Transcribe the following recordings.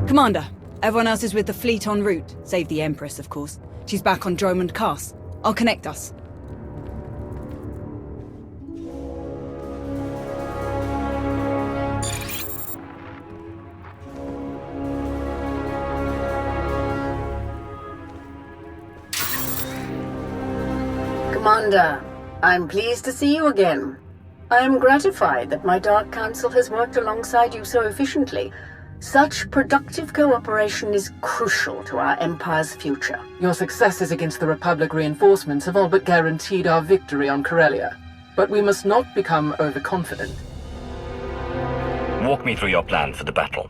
Commander, everyone else is with the fleet en route, save the Empress, of course. She's back on Dromund Cass. I'll connect us. Commander, I'm pleased to see you again. I am gratified that my Dark Council has worked alongside you so efficiently. Such productive cooperation is crucial to our Empire's future. Your successes against the Republic reinforcements have all but guaranteed our victory on Corellia. But we must not become overconfident. Walk me through your plan for the battle.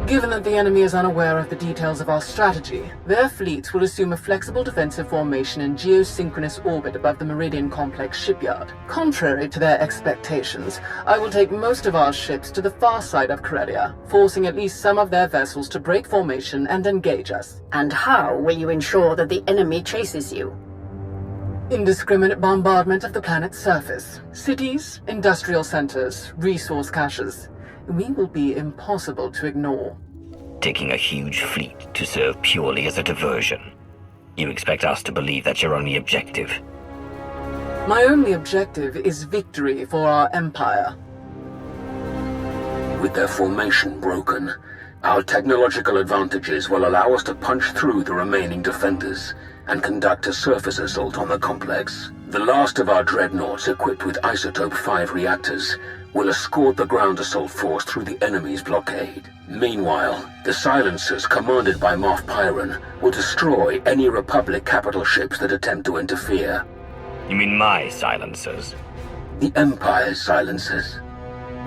Given that the enemy is unaware of the details of our strategy, their fleets will assume a flexible defensive formation in geosynchronous orbit above the Meridian Complex shipyard. Contrary to their expectations, I will take most of our ships to the far side of Corellia, forcing at least some of their vessels to break formation and engage us. And how will you ensure that the enemy chases you? Indiscriminate bombardment of the planet's surface. Cities, industrial centers, resource caches. We will be impossible to ignore. Taking a huge fleet to serve purely as a diversion. You expect us to believe that's your only objective? My only objective is victory for our Empire. With their formation broken, our technological advantages will allow us to punch through the remaining defenders and conduct a surface assault on the complex. The last of our dreadnoughts equipped with Isotope 5 reactors will escort the ground assault force through the enemy's blockade. Meanwhile, the silencers commanded by Moff Pyron will destroy any Republic capital ships that attempt to interfere. You mean my silencers? The Empire's silencers.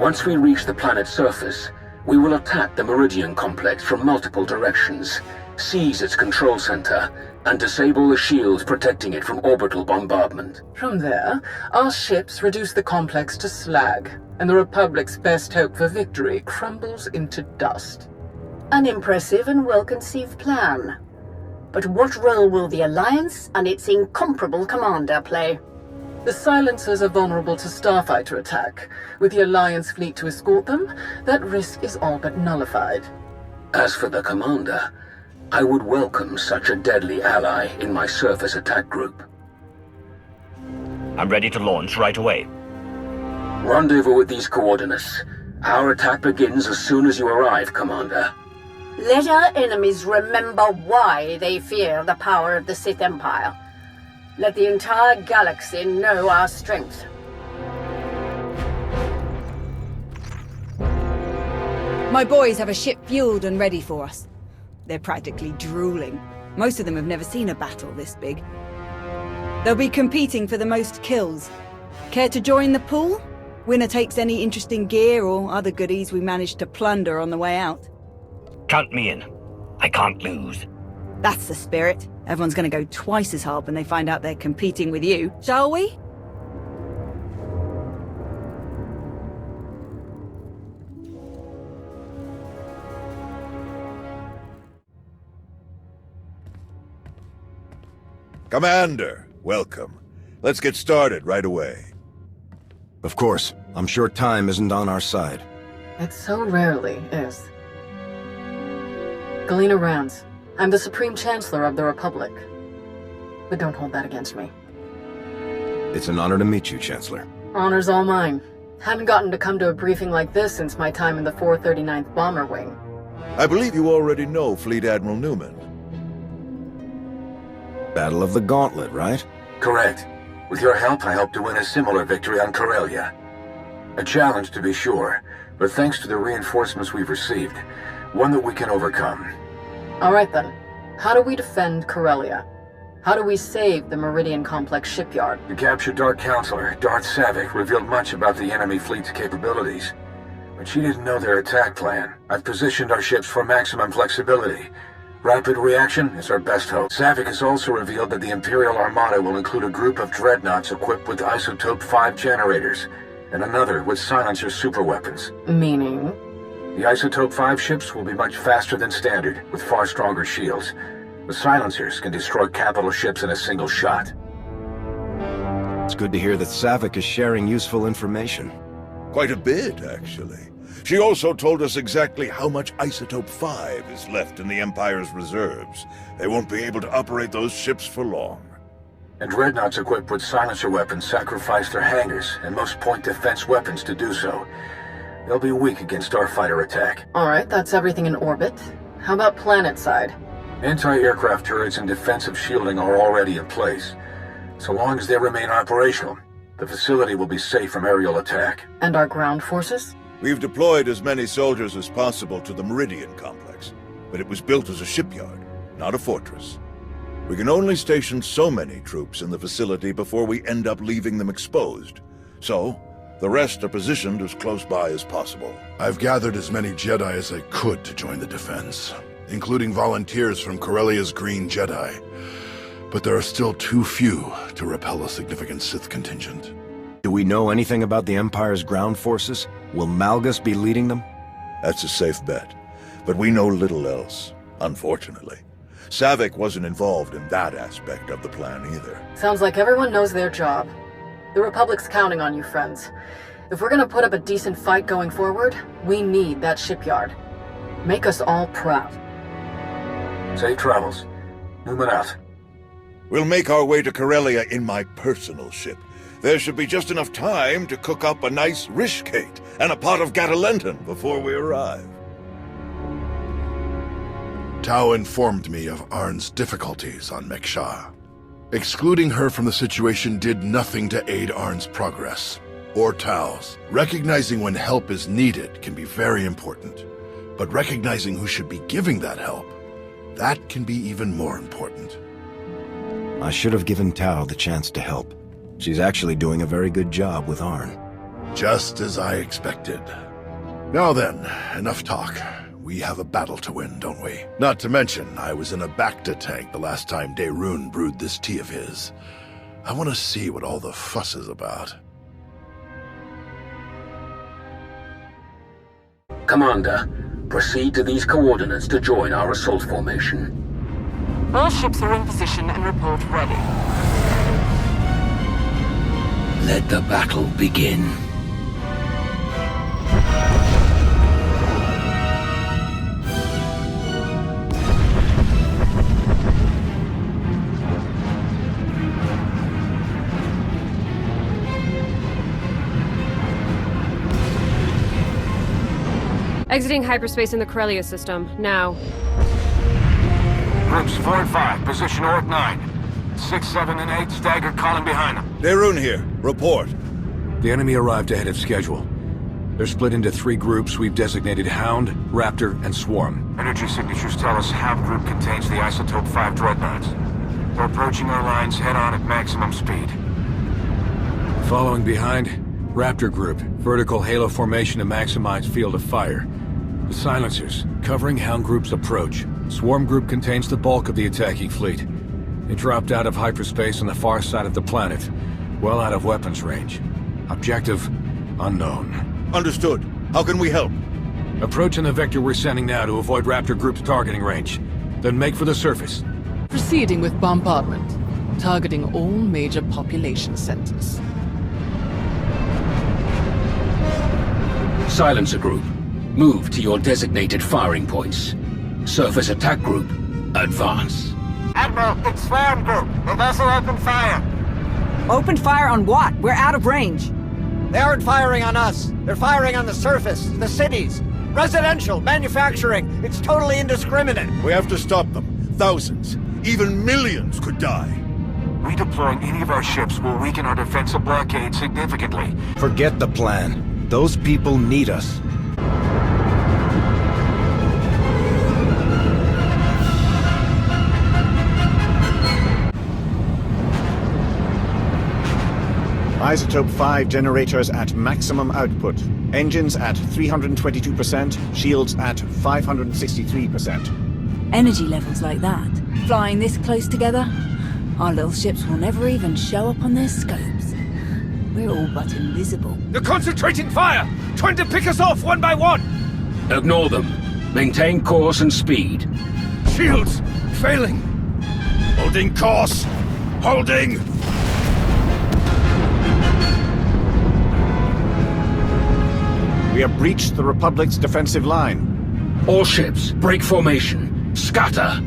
Once we reach the planet's surface, we will attack the Meridian Complex from multiple directions, seize its control center, and disable the shields protecting it from orbital bombardment. From there, our ships reduce the complex to slag, and the Republic's best hope for victory crumbles into dust. An impressive and well-conceived plan. But what role will the Alliance and its incomparable commander play? The silencers are vulnerable to starfighter attack. With the Alliance fleet to escort them, that risk is all but nullified. As for the commander, I would welcome such a deadly ally in my surface attack group. I'm ready to launch right away. Rendezvous at these coordinates. Our attack begins as soon as you arrive, Commander. Let our enemies remember why they fear the power of the Sith Empire. Let the entire galaxy know our strength. My boys have a ship fueled and ready for us. They're practically drooling. Most of them have never seen a battle this big. They'll be competing for the most kills. Care to join the pool? Winner takes any interesting gear or other goodies we managed to plunder on the way out. Count me in. I can't lose. That's the spirit. Everyone's gonna go twice as hard when they find out they're competing with you, shall we? Commander, welcome. Let's get started right away. Of course. I'm sure time isn't on our side. It so rarely is. Galena Rance. I'm the Supreme Chancellor of the Republic. But don't hold that against me. It's an honor to meet you, Chancellor. Honor's all mine. Hadn't gotten to come to a briefing like this since my time in the 439th Bomber Wing. I believe you already know Fleet Admiral Newman. Battle of the Gauntlet, right? Correct. With your help, I hope to win a similar victory on Corellia. A challenge, to be sure, but thanks to the reinforcements we've received, one that we can overcome. Alright then. How do we defend Corellia? How do we save the Meridian Complex shipyard? The captured Dark Counselor, Darth Savik, revealed much about the enemy fleet's capabilities. But she didn't know their attack plan. I've positioned our ships for maximum flexibility. Rapid reaction is our best hope. Savik has also revealed that the Imperial Armada will include a group of dreadnoughts equipped with Isotope 5 generators, and another with silencer superweapons. Meaning? The Isotope 5 ships will be much faster than standard, with far stronger shields. The silencers can destroy capital ships in a single shot. It's good to hear that Savik is sharing useful information. Quite a bit, actually. She also told us exactly how much Isotope 5 is left in the Empire's reserves. They won't be able to operate those ships for long. And dreadnoughts equipped with silencer weapons sacrifice their hangars and most point defense weapons to do so. They'll be weak against starfighter attack. Alright, that's everything in orbit. How about planet side? Anti-aircraft turrets and defensive shielding are already in place. So long as they remain operational, the facility will be safe from aerial attack. And our ground forces? We've deployed as many soldiers as possible to the Meridian complex, but it was built as a shipyard, not a fortress. We can only station so many troops in the facility before we end up leaving them exposed. So, the rest are positioned as close by as possible. I've gathered as many Jedi as I could to join the defense, including volunteers from Corellia's Green Jedi. But there are still too few to repel a significant Sith contingent. Do we know anything about the Empire's ground forces? Will Malgus be leading them? That's a safe bet, but we know little else, unfortunately. Savik wasn't involved in that aspect of the plan either. Sounds like everyone knows their job. The Republic's counting on you, friends. If we're gonna put up a decent fight going forward, we need that shipyard. Make us all proud. Safe travels. Moving out. We'll make our way to Corellia in my personal ship. There should be just enough time to cook up a nice rishkate and a pot of Gatalenton before we arrive. Tao informed me of Arn's difficulties on Meksha. Excluding her from the situation did nothing to aid Arn's progress, or Tao's. Recognizing when help is needed can be very important, but recognizing who should be giving that help, that can be even more important. I should have given Tao the chance to help. She's actually doing a very good job with Arn. Just as I expected. Now then, enough talk. We have a battle to win, don't we? Not to mention, I was in a Bacta tank the last time Daerun brewed this tea of his. I want to see what all the fuss is about. Commander, proceed to these coordinates to join our assault formation. All ships are in position and report ready. Let the battle begin. Exiting hyperspace in the Corellia system, now. Groups 4 and 5, position Orc 9. 6, 7, and 8, staggered calling behind them. Daerun here. Report. The enemy arrived ahead of schedule. They're split into 3 groups we've designated Hound, Raptor, and Swarm. Energy signatures tell us Hound Group contains the Isotope 5 dreadnoughts. They're approaching our lines head-on at maximum speed. Following behind, Raptor Group, vertical halo formation to maximize field of fire. The silencers, covering Hound Group's approach. Swarm Group contains the bulk of the attacking fleet. They dropped out of hyperspace on the far side of the planet, well out of weapons range. Objective, unknown. Understood. How can we help? Approach in the vector we're sending now to avoid Raptor Group's targeting range. Then make for the surface. Proceeding with bombardment, targeting all major population centers. Silencer Group, move to your designated firing points. Surface Attack Group, advance. Admiral, it's Swarm Group. The vessel opened fire. Opened fire on what? We're out of range. They aren't firing on us. They're firing on the surface, the cities. Residential, manufacturing. It's totally indiscriminate. We have to stop them. Thousands, even millions could die. Redeploying any of our ships will weaken our defensive blockade significantly. Forget the plan. Those people need us. Isotope 5 generators at maximum output. Engines at 322%, shields at 563%. Energy levels like that, flying this close together, our little ships will never even show up on their scopes. We're all but invisible. They're concentrating fire! Trying to pick us off one by one! Ignore them. Maintain course and speed. Shields! Failing! Holding course! Holding! We We have breached the Republic's defensive line. All ships, break formation. Scatter!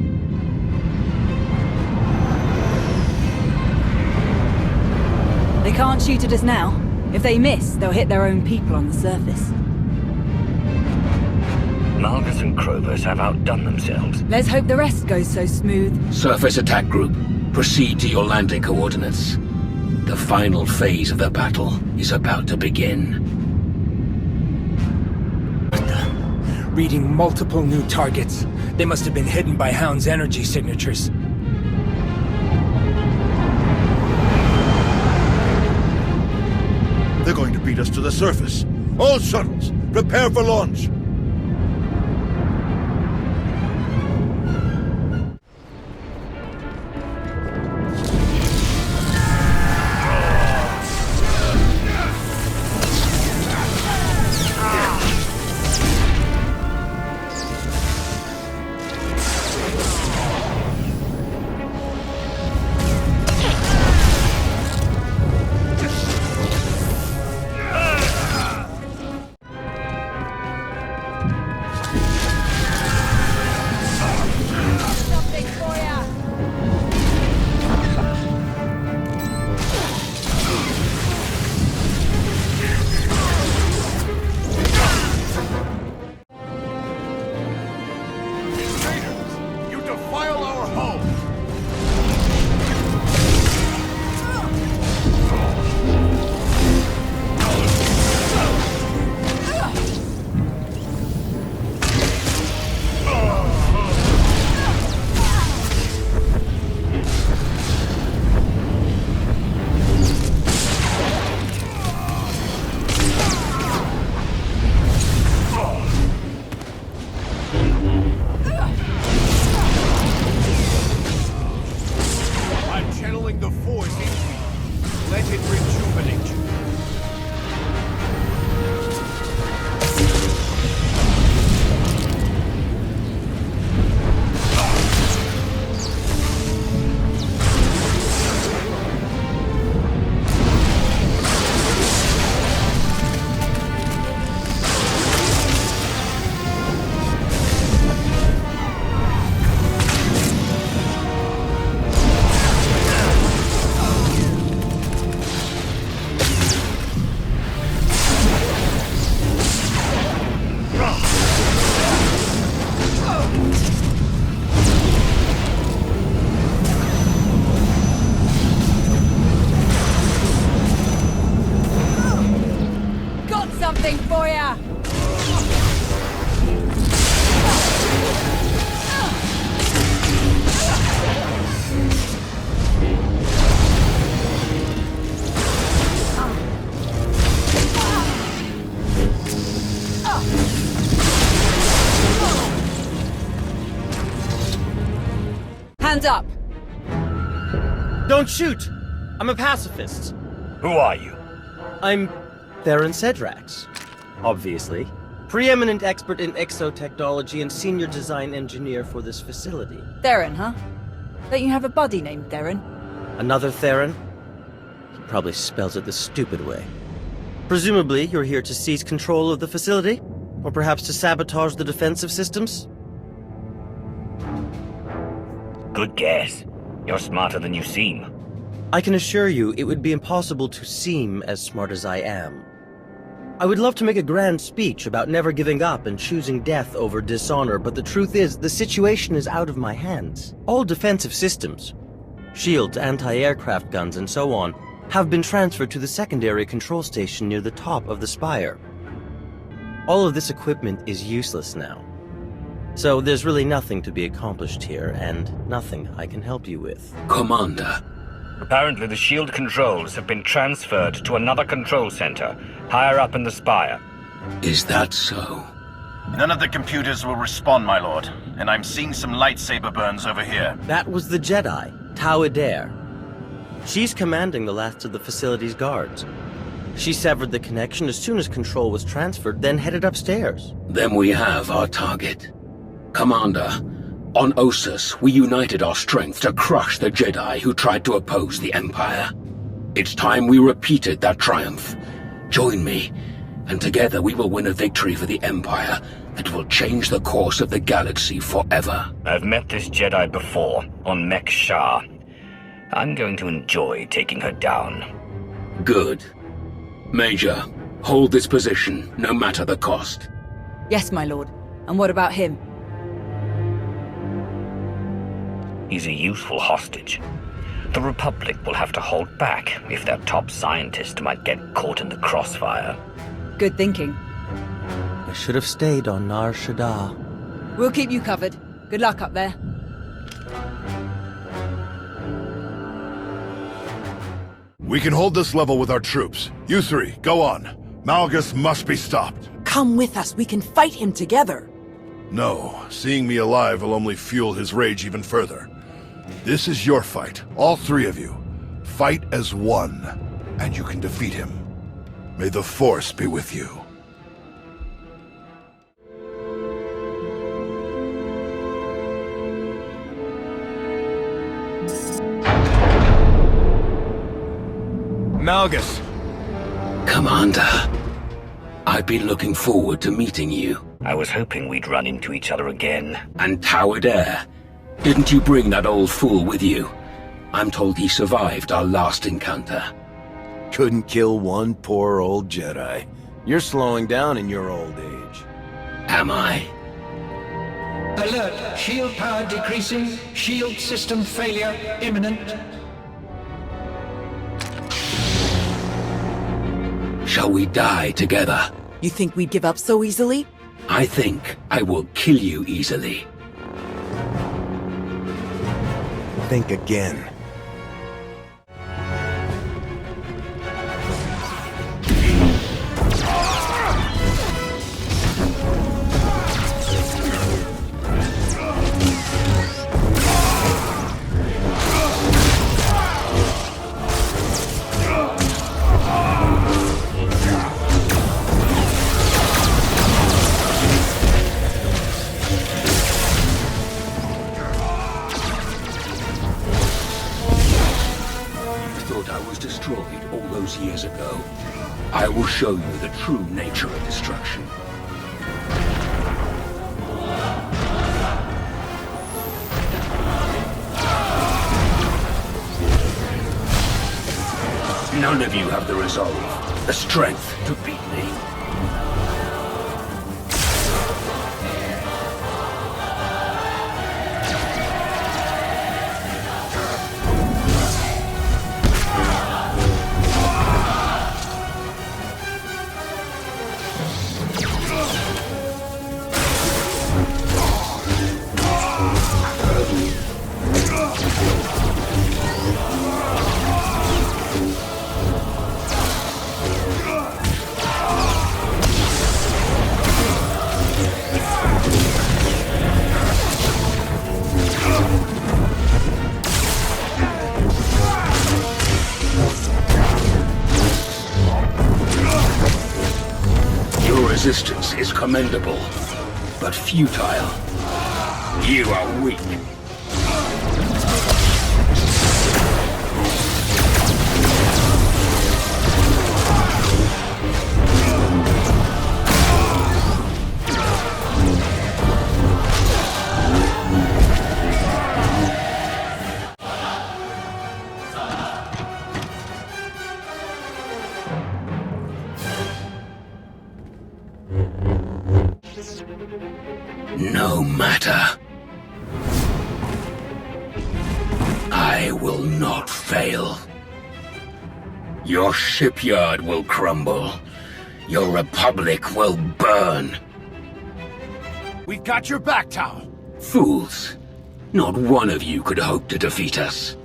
They can't shoot at us now. If they miss, they'll hit their own people on the surface. Malgus and Krobus have outdone themselves. Let's hope the rest goes so smooth. Surface attack group, proceed to your landing coordinates. The final phase of the battle is about to begin. Reading multiple new targets. They must have been hidden by Hound's energy signatures. They're going to beat us to the surface. All shuttles, prepare for launch. Hands up! Don't shoot! I'm a pacifist. Who are you? I'm Theron Cedrax, obviously. Preeminent expert in exotechnology and senior design engineer for this facility. Theron, huh? Don't you have a buddy named Theron? Another Theron? He probably spells it the stupid way. Presumably, you're here to seize control of the facility? Or perhaps to sabotage the defensive systems? Good guess. You're smarter than you seem. I can assure you it would be impossible to seem as smart as I am. I would love to make a grand speech about never giving up and choosing death over dishonor, but the truth is, the situation is out of my hands. All defensive systems, shields, anti-aircraft guns, and so on, have been transferred to the secondary control station near the top of the spire. All of this equipment is useless now. So there's really nothing to be accomplished here, and nothing I can help you with. Commander. Apparently the shield controls have been transferred to another control center, higher up in the spire. Is that so? None of the computers will respond, my lord, and I'm seeing some lightsaber burns over here. That was the Jedi, Tau Adair. She's commanding the last of the facility's guards. She severed the connection as soon as control was transferred, then headed upstairs. Then we have our target. Commander, on Ossus, we united our strength to crush the Jedi who tried to oppose the Empire. It's time we repeated that triumph. Join me, and together we will win a victory for the Empire that will change the course of the galaxy forever. I've met this Jedi before, on Mek Shah. I'm going to enjoy taking her down. Good. Major, hold this position, no matter the cost. Yes, my lord. And what about him? He's a useful hostage. The Republic will have to hold back if their top scientist might get caught in the crossfire. Good thinking. I should have stayed on Nar Shaddaa. We'll keep you covered. Good luck up there. We can hold this level with our troops. You three, go on. Malgus must be stopped. Come with us. We can fight him together. No, seeing me alive will only fuel his rage even further. This is your fight, all three of you. Fight as one, and you can defeat him. May the Force be with you. Malgus! Commander, I've been looking forward to meeting you. I was hoping we'd run into each other again. And Tower Dare. Didn't you bring that old fool with you? I'm told he survived our last encounter. Couldn't kill one poor old Jedi. You're slowing down in your old age. Am I? Alert! Shield power decreasing. Shield system failure imminent. Shall we die together? You think we'd give up so easily? I think I will kill you easily. Think again. Years ago. I will show you the true nature of destruction. None of you have the resolve, the strength to beat me. Resistance is commendable, but futile. You are weak. No matter. I will not fail. Your shipyard will crumble. Your republic will burn. We've got your back, Tau. Fools. Not one of you could hope to defeat us.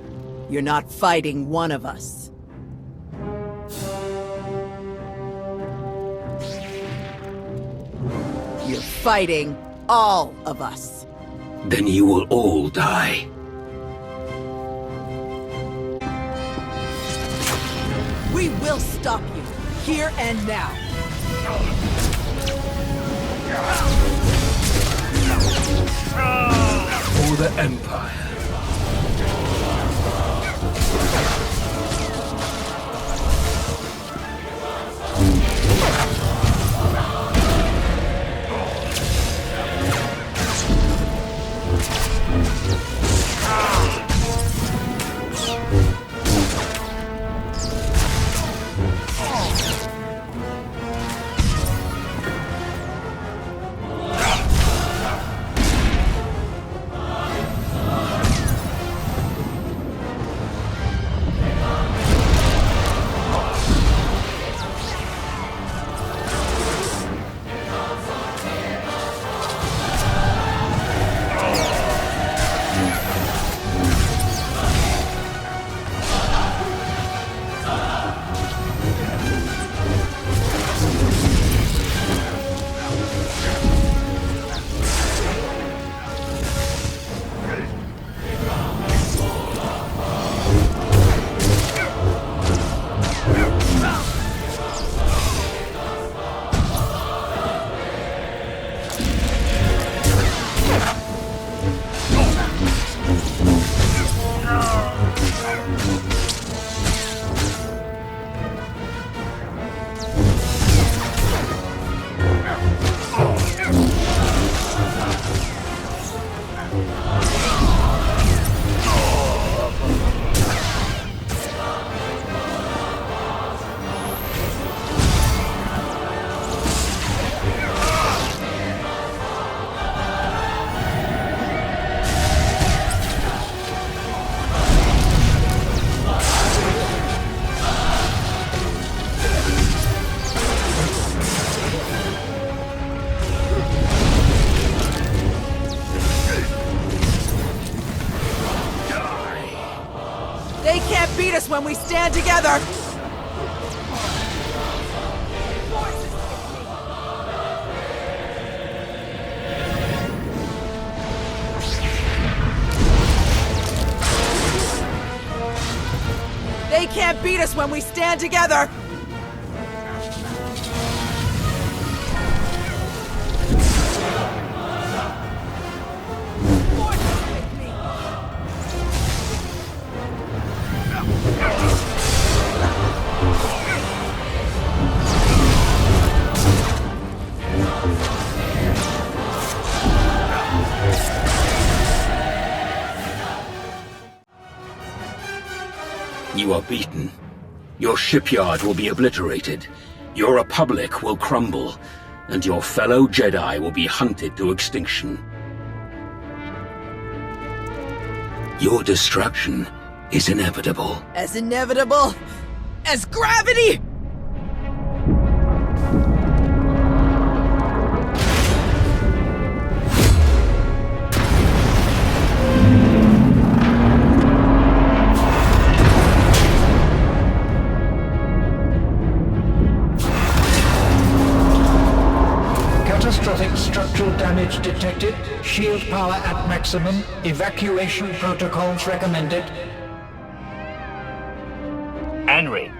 You're not fighting one of us. You're fighting all of us. Then you will all die. We will stop you, here and now. For the Empire. when we stand together! They can't beat us when we stand together! You are beaten. Your shipyard will be obliterated. Your Republic will crumble. And your fellow Jedi will be hunted to extinction. Your destruction is inevitable. As inevitable as gravity! Catastrophic structural damage detected. Shield power at maximum. Evacuation protocols recommended. Henry,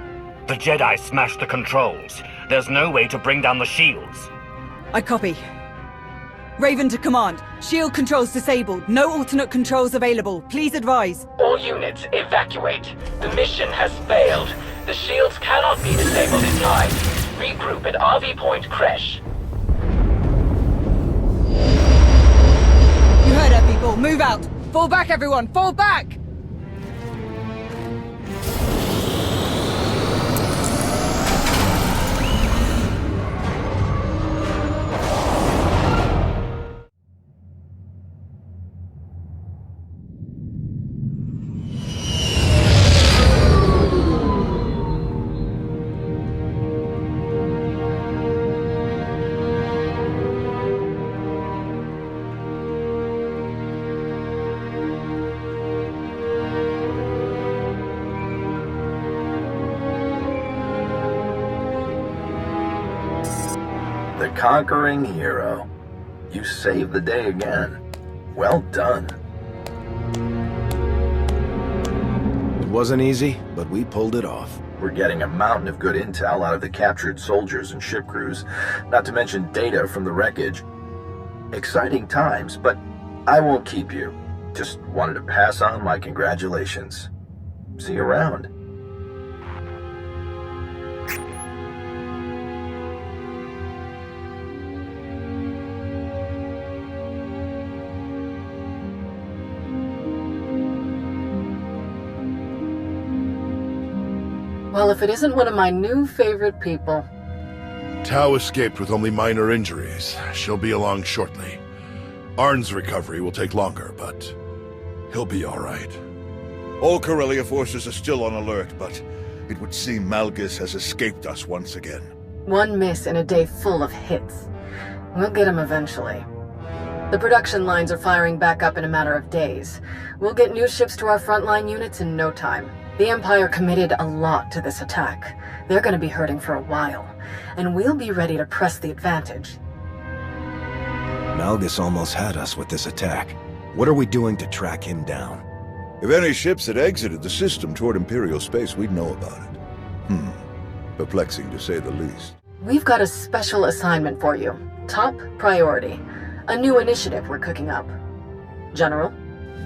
the Jedi smashed the controls. There's no way to bring down the shields. I copy. Raven to command. Shield controls disabled. No alternate controls available. Please advise. All units, evacuate. The mission has failed. The shields cannot be disabled in time. Regroup at RV Point Crash. You heard her, people. Move out. Fall back, everyone. Fall back! The conquering hero. You saved the day again. Well done. It wasn't easy, but we pulled it off. We're getting a mountain of good intel out of the captured soldiers and ship crews, not to mention data from the wreckage. Exciting times, but I won't keep you. Just wanted to pass on my congratulations. See you around. Well, if it isn't one of my new favorite people. Tau escaped with only minor injuries. She'll be along shortly. Arn's recovery will take longer, but he'll be all right. All Corellia forces are still on alert, but it would seem Malgus has escaped us once again. One miss in a day full of hits. We'll get him eventually. The production lines are firing back up in a matter of days. We'll get new ships to our frontline units in no time. The Empire committed a lot to this attack. They're going to be hurting for a while, and we'll be ready to press the advantage. Malgus almost had us with this attack. What are we doing to track him down? If any ships had exited the system toward Imperial space, we'd know about it. Perplexing to say the least. We've got a special assignment for you. Top priority. A new initiative we're cooking up. General?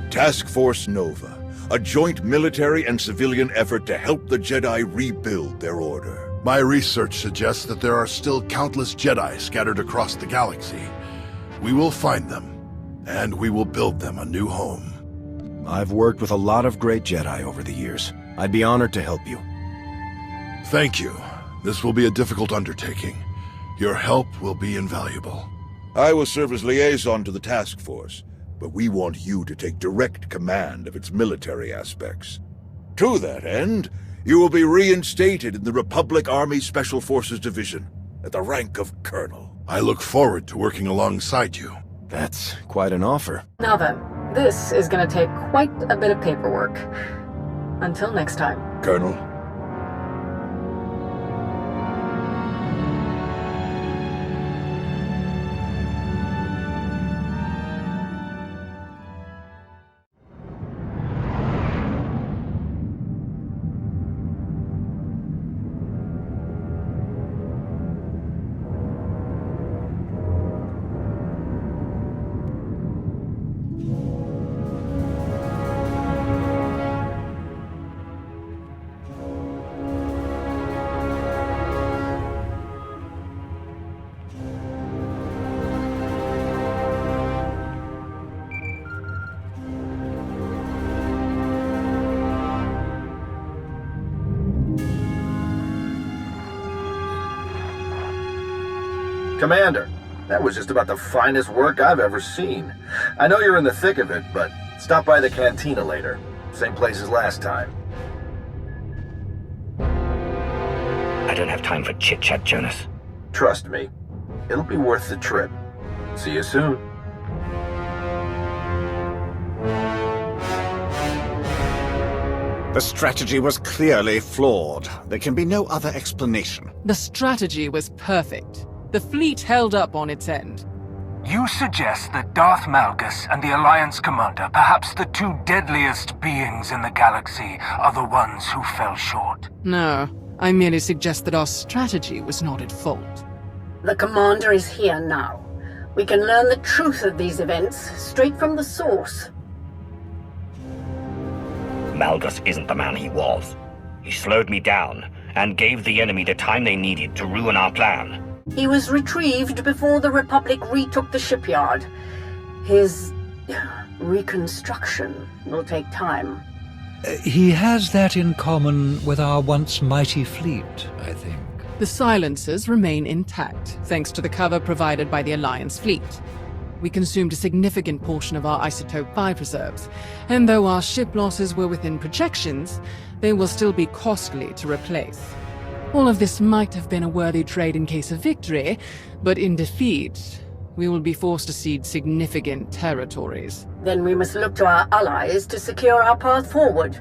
Task Force Nova. A joint military and civilian effort to help the Jedi rebuild their order. My research suggests that there are still countless Jedi scattered across the galaxy. We will find them, and we will build them a new home. I've worked with a lot of great Jedi over the years. I'd be honored to help you. Thank you. This will be a difficult undertaking. Your help will be invaluable. I will serve as liaison to the task force, but we want you to take direct command of its military aspects. To that end, you will be reinstated in the Republic Army Special Forces Division, at the rank of Colonel. I look forward to working alongside you. That's quite an offer. Now then, this is going to take quite a bit of paperwork. Until next time. Colonel. Commander, that was just about the finest work I've ever seen. I know you're in the thick of it, but stop by the cantina later. Same place as last time. I don't have time for chit-chat, Jonas. Trust me, it'll be worth the trip. See you soon. The strategy was clearly flawed. There can be no other explanation. The strategy was perfect. The fleet held up on its end. You suggest that Darth Malgus and the Alliance Commander, perhaps the two deadliest beings in the galaxy, are the ones who fell short? No, I merely suggest that our strategy was not at fault. The Commander is here now. We can learn the truth of these events straight from the source. Malgus isn't the man he was. He slowed me down and gave the enemy the time they needed to ruin our plan. He was retrieved before the Republic retook the shipyard. His reconstruction will take time. He has that in common with our once mighty fleet, I think. The silencers remain intact, thanks to the cover provided by the Alliance fleet. We consumed a significant portion of our Isotope 5 reserves, and though our ship losses were within projections, they will still be costly to replace. All of this might have been a worthy trade in case of victory, but in defeat, we will be forced to cede significant territories. Then we must look to our allies to secure our path forward.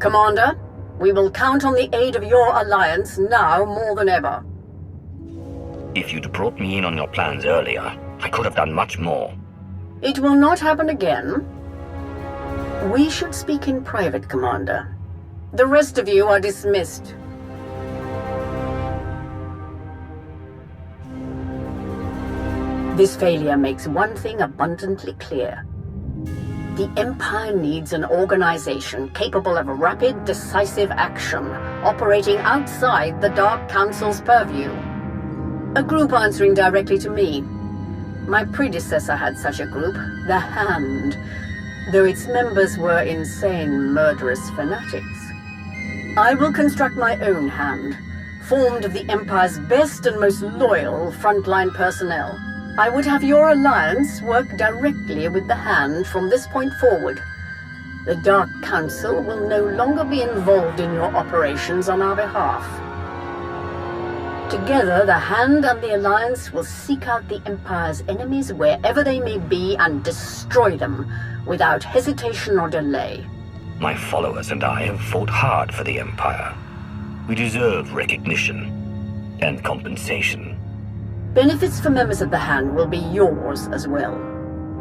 Commander, we will count on the aid of your alliance now more than ever. If you'd brought me in on your plans earlier, I could have done much more. It will not happen again. We should speak in private, Commander. The rest of you are dismissed. This failure makes one thing abundantly clear. The Empire needs an organization capable of rapid, decisive action, operating outside the Dark Council's purview. A group answering directly to me. My predecessor had such a group, the Hand, though its members were insane, murderous fanatics. I will construct my own Hand, formed of the Empire's best and most loyal frontline personnel. I would have your alliance work directly with the Hand from this point forward. The Dark Council will no longer be involved in your operations on our behalf. Together, the Hand and the Alliance will seek out the Empire's enemies wherever they may be and destroy them without hesitation or delay. My followers and I have fought hard for the Empire. We deserve recognition and compensation. Benefits for members of the Hand will be yours as well.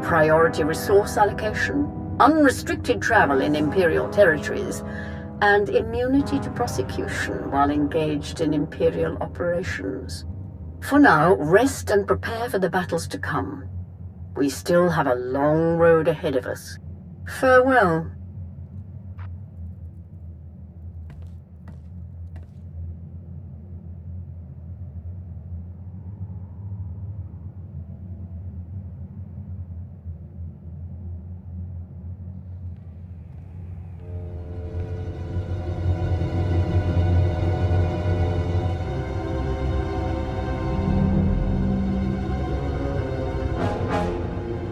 Priority resource allocation, unrestricted travel in Imperial territories, and immunity to prosecution while engaged in Imperial operations. For now, rest and prepare for the battles to come. We still have a long road ahead of us. Farewell.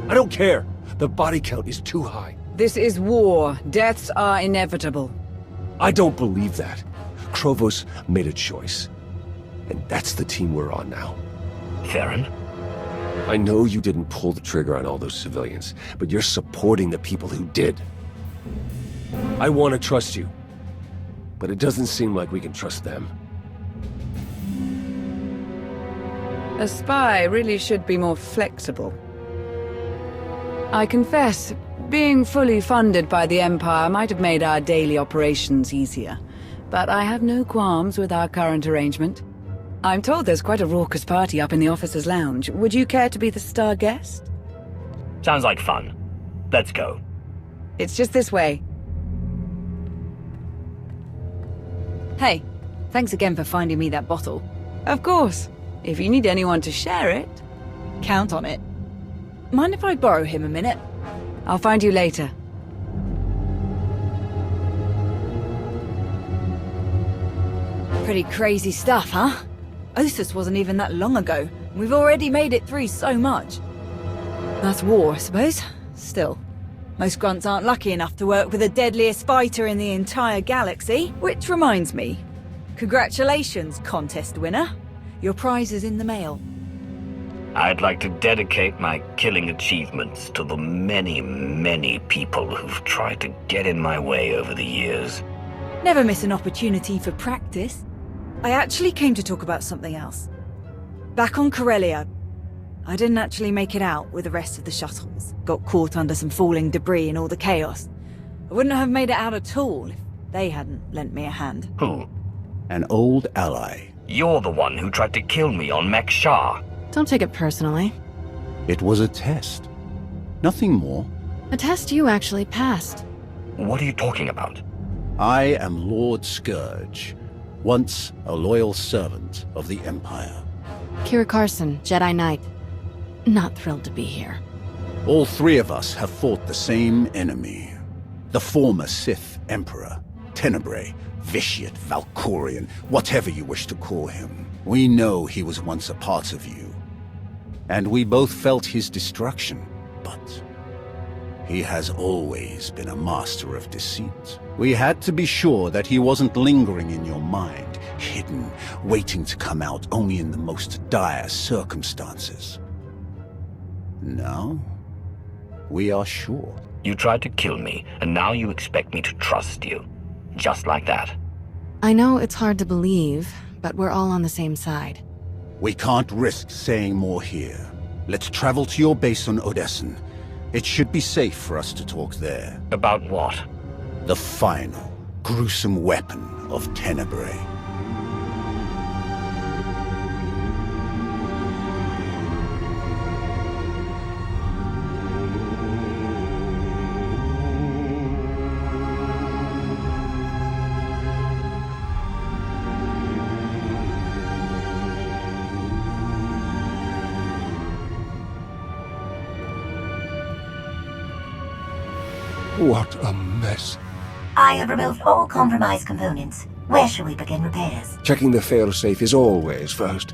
I don't care. The body count is too high. This is war. Deaths are inevitable. I don't believe that. Krovos made a choice. And that's the team we're on now. Theron? I know you didn't pull the trigger on all those civilians, but you're supporting the people who did. I want to trust you. But it doesn't seem like we can trust them. A spy really should be more flexible. I confess, being fully funded by the Empire might have made our daily operations easier. But I have no qualms with our current arrangement. I'm told there's quite a raucous party up in the officers' lounge. Would you care to be the star guest? Sounds like fun. Let's go. It's just this way. Hey, thanks again for finding me that bottle. Of course. If you need anyone to share it... Count on it. Mind if I borrow him a minute? I'll find you later. Pretty crazy stuff, huh? Ossus wasn't even that long ago. We've already made it through so much. That's war, I suppose. Still, most grunts aren't lucky enough to work with the deadliest fighter in the entire galaxy. Which reminds me, congratulations, contest winner. Your prize is in the mail. I'd like to dedicate my killing achievements to the many, many people who've tried to get in my way over the years. Never miss an opportunity for practice. I actually came to talk about something else. Back on Corellia, I didn't actually make it out with the rest of the shuttles. Got caught under some falling debris and all the chaos. I wouldn't have made it out at all if they hadn't lent me a hand. Who? An old ally. You're the one who tried to kill me on Mek-Shar. Don't take it personally. It was a test. Nothing more. A test you actually passed. What are you talking about? I am Lord Scourge, once a loyal servant of the Empire. Kira Carson, Jedi Knight. Not thrilled to be here. All three of us have fought the same enemy. The former Sith Emperor, Tenebrae, Vitiate, Valkorian, whatever you wish to call him. We know he was once a part of you. And we both felt his destruction, but he has always been a master of deceit. We had to be sure that he wasn't lingering in your mind, hidden, waiting to come out only in the most dire circumstances. Now, we are sure. You tried to kill me, and now you expect me to trust you. Just like that. I know it's hard to believe, but we're all on the same side. We can't risk saying more here. Let's travel to your base on Odessen. It should be safe for us to talk there. About what? The final, gruesome weapon of Tenebrae. What a mess. I have removed all compromised components. Where shall we begin repairs? Checking the failsafe is always first.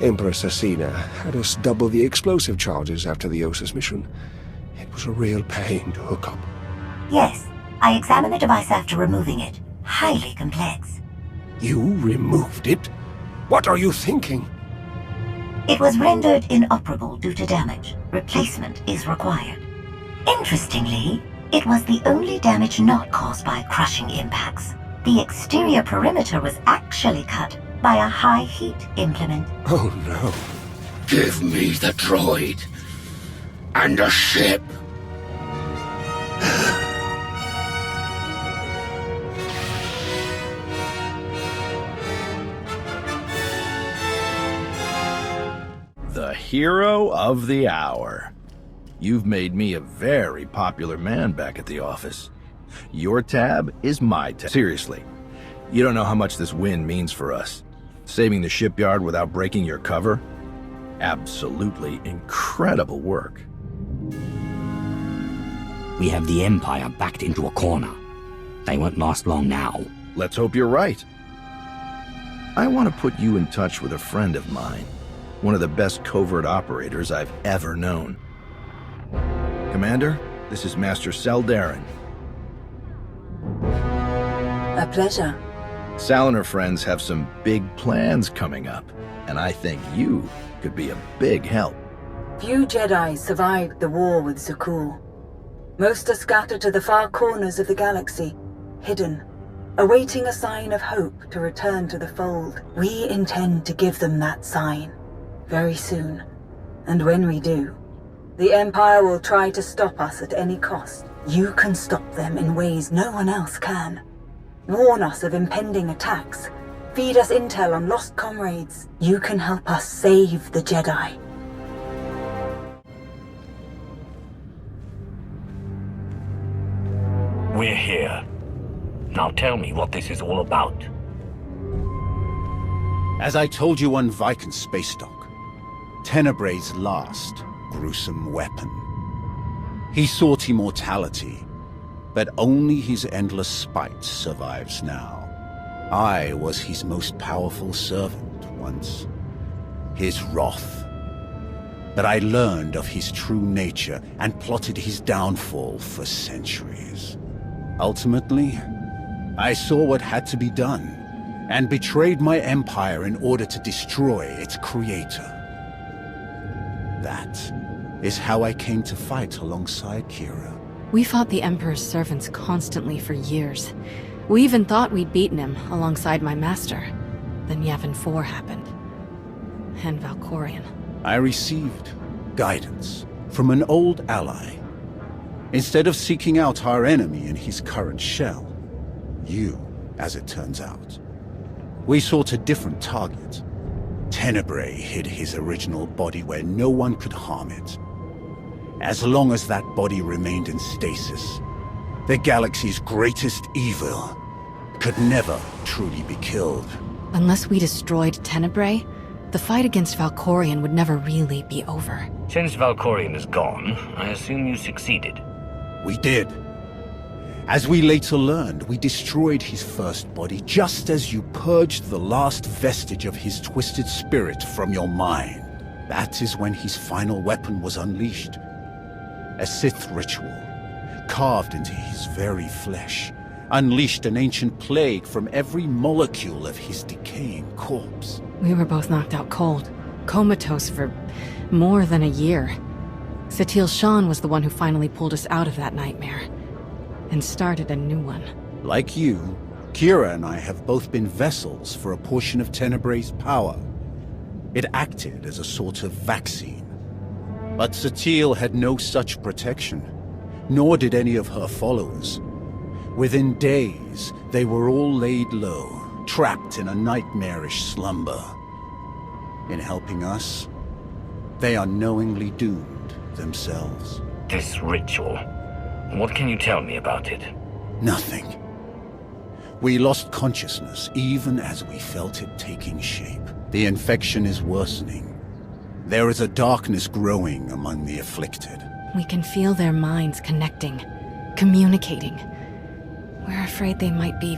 Empress Asina had us double the explosive charges after the Ossus mission. It was a real pain to hook up. Yes, I examined the device after removing it. Highly complex. You removed it? What are you thinking? It was rendered inoperable due to damage. Replacement is required. Interestingly, it was the only damage not caused by crushing impacts. The exterior perimeter was actually cut by a high-heat implement. Oh no. Give me the droid. And a ship. The hero of the hour. You've made me a very popular man back at the office. Your tab is my tab. Seriously, you don't know how much this win means for us. Saving the shipyard without breaking your cover? Absolutely incredible work. We have the Empire backed into a corner. They won't last long now. Let's hope you're right. I want to put you in touch with a friend of mine. One of the best covert operators I've ever known. Commander, this is Master Saldarin. A pleasure. Sal and her friends have some big plans coming up, and I think you could be a big help. Few Jedi survived the war with Zakuul. Most are scattered to the far corners of the galaxy, hidden, awaiting a sign of hope to return to the fold. We intend to give them that sign, very soon. And when we do, the Empire will try to stop us at any cost. You can stop them in ways no one else can. Warn us of impending attacks. Feed us intel on lost comrades. You can help us save the Jedi. We're here. Now tell me what this is all about. As I told you on Viken Space Dock, Tenebray's last gruesome weapon. He sought immortality, but only his endless spite survives now. I was his most powerful servant once, his wrath. But I learned of his true nature and plotted his downfall for centuries. Ultimately, I saw what had to be done, and betrayed my empire in order to destroy its creator. That is how I came to fight alongside Kira. We fought the Emperor's servants constantly for years. We even thought we'd beaten him alongside my master. Then Yavin 4 happened. And Valkorion. I received guidance from an old ally. Instead of seeking out our enemy in his current shell, you, as it turns out, we sought a different target. Tenebray hid his original body where no one could harm it. As long as that body remained in stasis, the galaxy's greatest evil could never truly be killed. Unless we destroyed Tenebray, the fight against Valkorion would never really be over. Since Valkorion is gone, I assume you succeeded. We did. As we later learned, we destroyed his first body just as you purged the last vestige of his twisted spirit from your mind. That is when his final weapon was unleashed. A Sith ritual, carved into his very flesh, unleashed an ancient plague from every molecule of his decaying corpse. We were both knocked out cold, comatose for more than a year. Satil Shan was the one who finally pulled us out of that nightmare, and started a new one. Like you, Kira and I have both been vessels for a portion of Tenebray's power. It acted as a sort of vaccine. But Satil had no such protection, nor did any of her followers. Within days, they were all laid low, trapped in a nightmarish slumber. In helping us, they unknowingly doomed themselves. This ritual, what can you tell me about it? Nothing. We lost consciousness even as we felt it taking shape. The infection is worsening. There is a darkness growing among the afflicted. We can feel their minds connecting, communicating. We're afraid they might be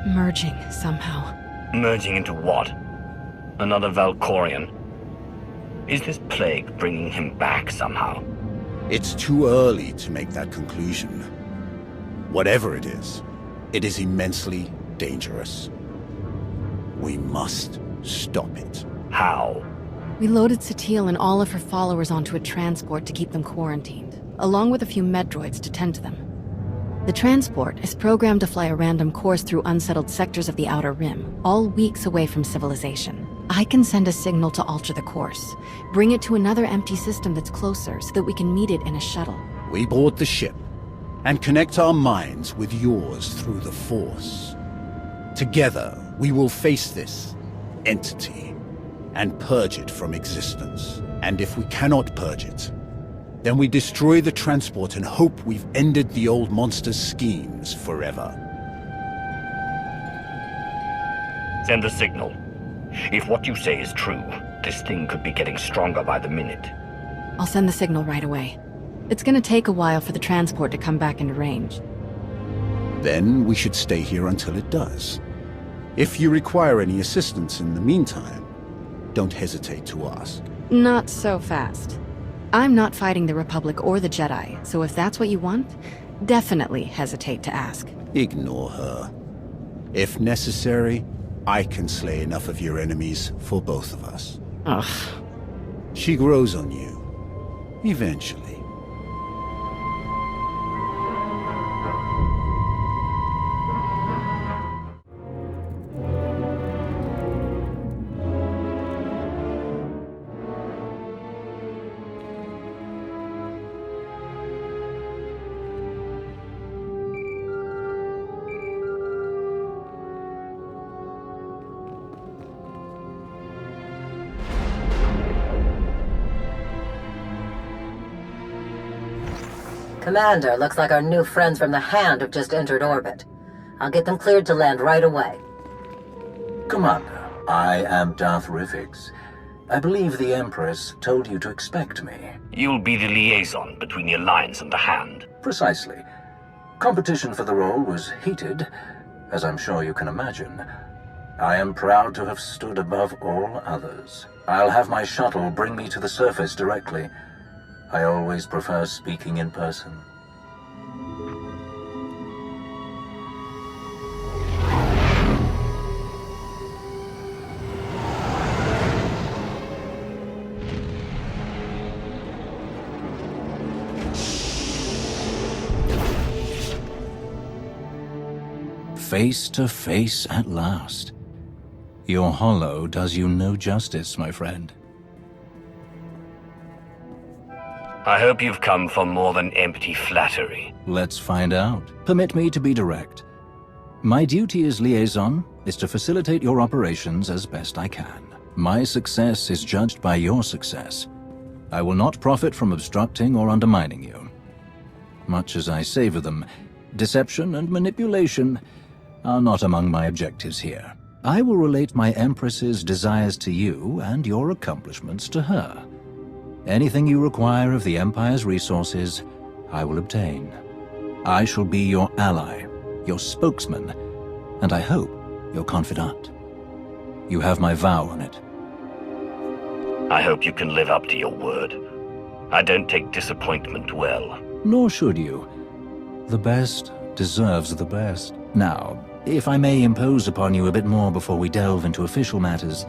merging somehow. Merging into what? Another Valkorion? Is this plague bringing him back somehow? It's too early to make that conclusion. Whatever it is immensely dangerous. We must stop it. How? We loaded Satil and all of her followers onto a transport to keep them quarantined, along with a few med droids to tend to them. The transport is programmed to fly a random course through unsettled sectors of the Outer Rim, all weeks away from civilization. I can send a signal to alter the course, bring it to another empty system that's closer so that we can meet it in a shuttle. We board the ship and connect our minds with yours through the Force. Together, we will face this entity and purge it from existence. And if we cannot purge it, then we destroy the transport and hope we've ended the old monster's schemes forever. Send the signal. If what you say is true, this thing could be getting stronger by the minute. I'll send the signal right away. It's gonna take a while for the transport to come back into range. Then we should stay here until it does. If you require any assistance in the meantime, don't hesitate to ask. Not so fast. I'm not fighting the Republic or the Jedi, so if that's what you want, definitely hesitate to ask. Ignore her. If necessary, I can slay enough of your enemies for both of us. Ugh. She grows on you. Eventually. Commander, looks like our new friends from the Hand have just entered orbit. I'll get them cleared to land right away. Commander, I am Darth Rivix. I believe the Empress told you to expect me. You'll be the liaison between the Alliance and the Hand. Precisely. Competition for the role was heated, as I'm sure you can imagine. I am proud to have stood above all others. I'll have my shuttle bring me to the surface directly. I always prefer speaking in person. Face to face at last. Your holo does you no justice, my friend. I hope you've come for more than empty flattery. Let's find out. Permit me to be direct. My duty as liaison is to facilitate your operations as best I can. My success is judged by your success. I will not profit from obstructing or undermining you. Much as I savor them, deception and manipulation are not among my objectives here. I will relate my Empress's desires to you and your accomplishments to her. Anything you require of the Empire's resources, I will obtain. I shall be your ally, your spokesman, and I hope your confidant. You have my vow on it. I hope you can live up to your word. I don't take disappointment well. Nor should you. The best deserves the best. Now, if I may impose upon you a bit more before we delve into official matters,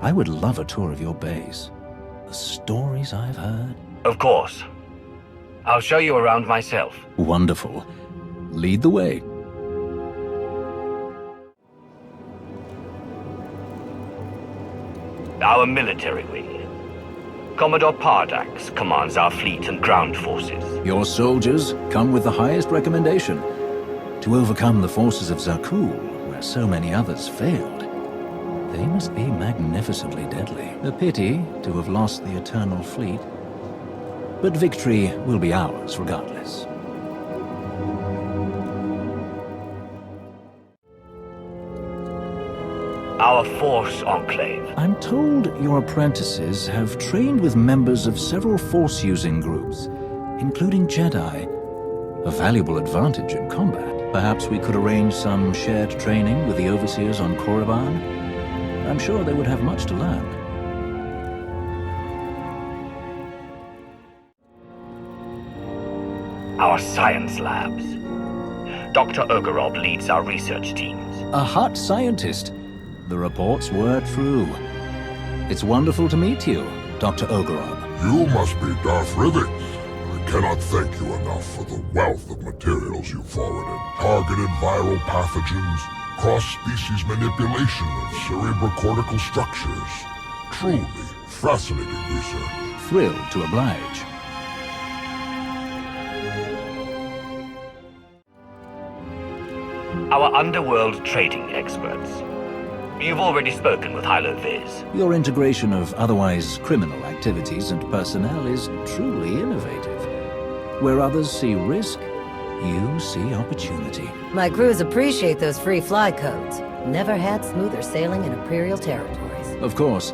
I would love a tour of your base. The stories I've heard. Of course. I'll show you around myself. Wonderful. Lead the way. Our military wing. Commodore Pardax commands our fleet and ground forces. Your soldiers come with the highest recommendation. To overcome the forces of Zakul, where so many others failed, they must be magnificently deadly. A pity to have lost the Eternal Fleet. But victory will be ours regardless. Our Force Enclave. I'm told your apprentices have trained with members of several Force-using groups, including Jedi. A valuable advantage in combat. Perhaps we could arrange some shared training with the Overseers on Korriban. I'm sure they would have much to learn. Our science labs. Dr. Ogorob leads our research teams. A hot scientist. The reports were true. It's wonderful to meet you, Dr. Ogorob. You must be Darth Rivix. I cannot thank you enough for the wealth of materials you forwarded. Targeted viral pathogens, cross-species manipulation of cerebrocortical structures. Truly fascinating research. Thrilled to oblige. Our underworld trading experts. You've already spoken with Hilo Viz. Your integration of otherwise criminal activities and personnel is truly innovative. Where others see risk, you see opportunity. My crews appreciate those free fly codes. Never had smoother sailing in Imperial territories. Of course,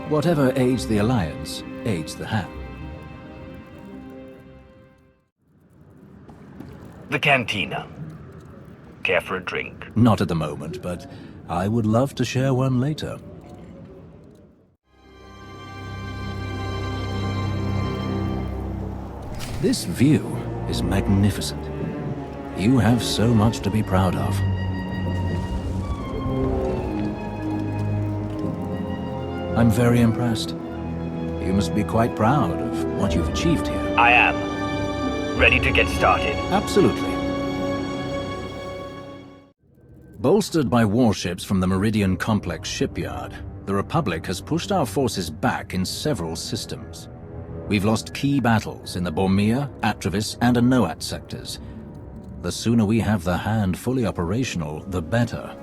whatever aids the Alliance, aids the Hand. The cantina. Care for a drink? Not at the moment, but I would love to share one later. This view is magnificent. You have so much to be proud of. I'm very impressed. You must be quite proud of what you've achieved here. I am. Ready to get started? Absolutely. Bolstered by warships from the Meridian Complex shipyard, the Republic has pushed our forces back in several systems. We've lost key battles in the Bormir, Atravis, and Anoat sectors. The sooner we have the Hand fully operational, the better.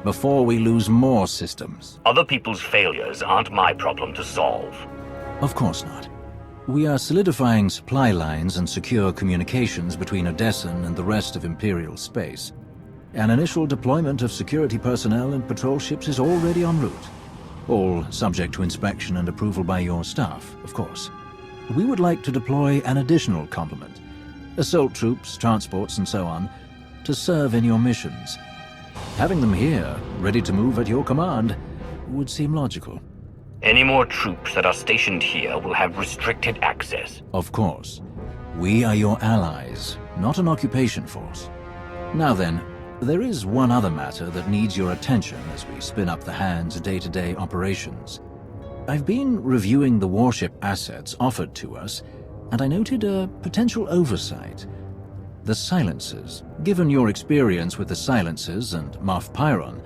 Before we lose more systems. Other people's failures aren't my problem to solve. Of course not. We are solidifying supply lines and secure communications between Odessen and the rest of Imperial space. An initial deployment of security personnel and patrol ships is already en route. All subject to inspection and approval by your staff, of course. We would like to deploy an additional complement, assault troops, transports, and so on, to serve in your missions. Having them here, ready to move at your command, would seem logical. Any more troops that are stationed here will have restricted access. Of course. We are your allies, not an occupation force. Now then, there is one other matter that needs your attention as we spin up the Hand's day-to-day operations. I've been reviewing the warship assets offered to us, and I noted a potential oversight. The silencers. Given your experience with the silencers and Moff Pyron,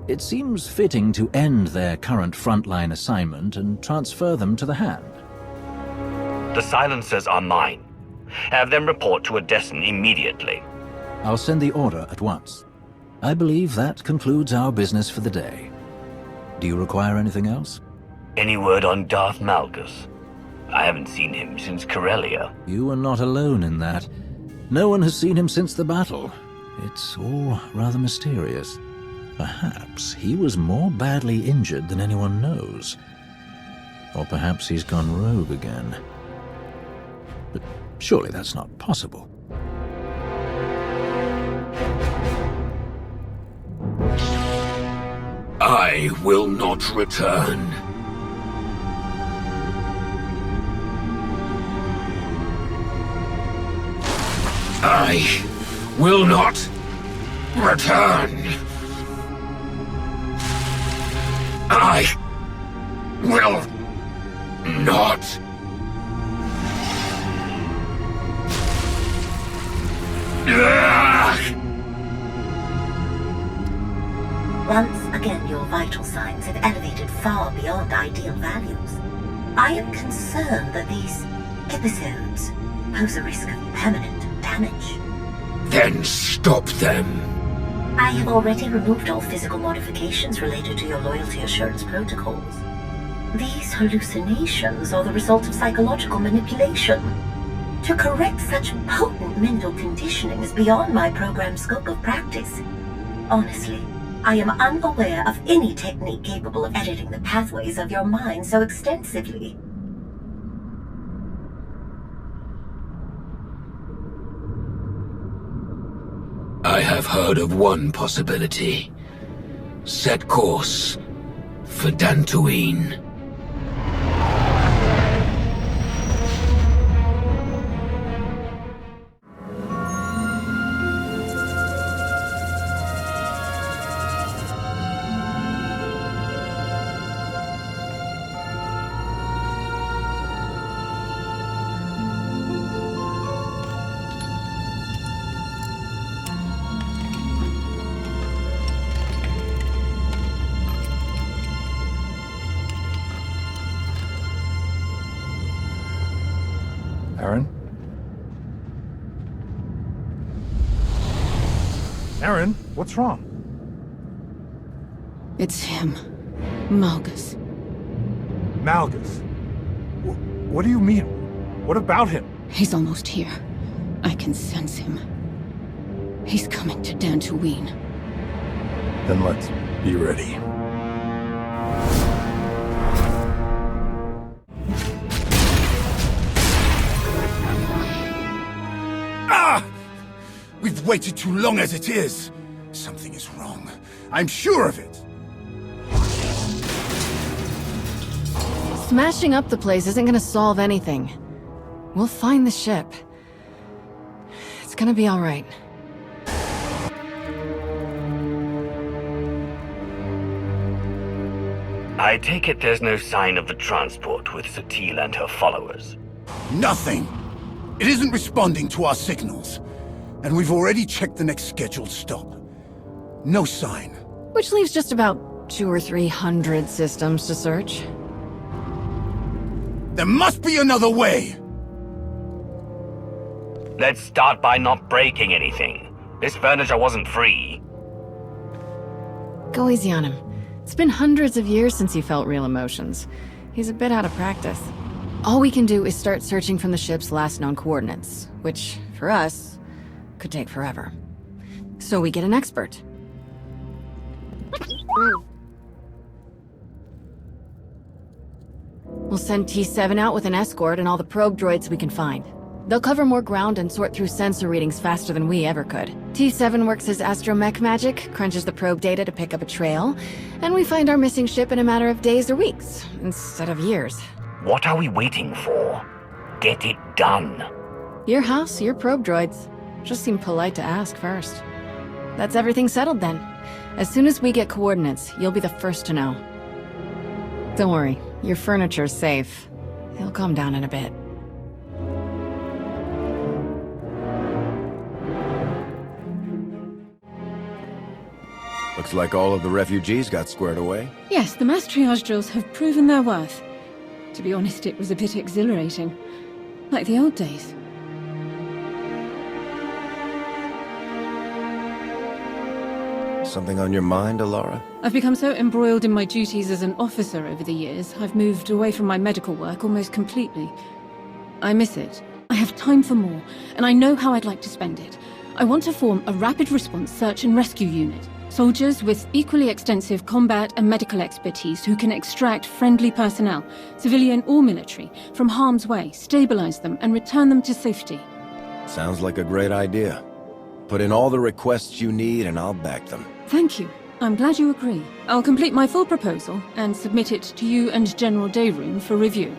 it seems fitting to end their current frontline assignment and transfer them to the Hand. The silencers are mine. Have them report to Odessen immediately. I'll send the order at once. I believe that concludes our business for the day. Do you require anything else? Any word on Darth Malgus? I haven't seen him since Corellia. You are not alone in that. No one has seen him since the battle. It's all rather mysterious. Perhaps he was more badly injured than anyone knows. Or perhaps he's gone rogue again. But surely that's not possible. I will not return. I will not return. I will not. Once again, your vital signs have elevated far beyond ideal values. I am concerned that these episodes pose a risk of permanent damage. Then stop them. I have already removed all physical modifications related to your loyalty assurance protocols. These hallucinations are the result of psychological manipulation. To correct such potent mental conditioning is beyond my program's scope of practice. Honestly, I am unaware of any technique capable of editing the pathways of your mind so extensively. I have heard of one possibility. Set course for Dantooine. Aaron? Aaron, what's wrong? It's him. Malgus. Malgus? What do you mean? What about him? He's almost here. I can sense him. He's coming to Dantooine. Then let's be ready. We've waited too long as it is. Something is wrong. I'm sure of it. Smashing up the place isn't gonna solve anything. We'll find the ship. It's gonna be all right. I take it there's no sign of the transport with Satil and her followers. Nothing. It isn't responding to our signals. And we've already checked the next scheduled stop. No sign. Which leaves just about 200 or 300 systems to search. There must be another way! Let's start by not breaking anything. This furniture wasn't free. Go easy on him. It's been hundreds of years since he felt real emotions. He's a bit out of practice. All we can do is start searching from the ship's last known coordinates, which, for us, could take forever. So we get an expert. We'll send T7 out with an escort and all the probe droids we can find. They'll cover more ground and sort through sensor readings faster than we ever could. T7 works as astromech magic, crunches the probe data to pick up a trail, and we find our missing ship in a matter of days or weeks, instead of years. What are we waiting for? Get it done. Your house, your probe droids. Just seemed polite to ask first. That's everything settled then. As soon as we get coordinates, you'll be the first to know. Don't worry, your furniture's safe. It'll calm down in a bit. Looks like all of the refugees got squared away. Yes, the mass triage drills have proven their worth. To be honest, it was a bit exhilarating. Like the old days. Something on your mind, Alara? I've become so embroiled in my duties as an officer over the years, I've moved away from my medical work almost completely. I miss it. I have time for more, and I know how I'd like to spend it. I want to form a rapid response search and rescue unit. Soldiers with equally extensive combat and medical expertise who can extract friendly personnel, civilian or military, from harm's way, stabilize them, and return them to safety. Sounds like a great idea. Put in all the requests you need and I'll back them. Thank you. I'm glad you agree. I'll complete my full proposal and submit it to you and General Dayroom for review.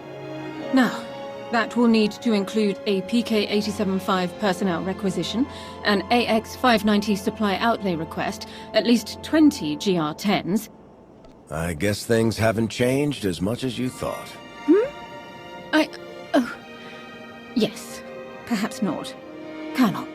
Now, that will need to include a PK-87-5 personnel requisition, an AX-590 supply outlay request, at least 20 GR-10s. I guess things haven't changed as much as you thought. Oh. Yes. Perhaps not. Colonel.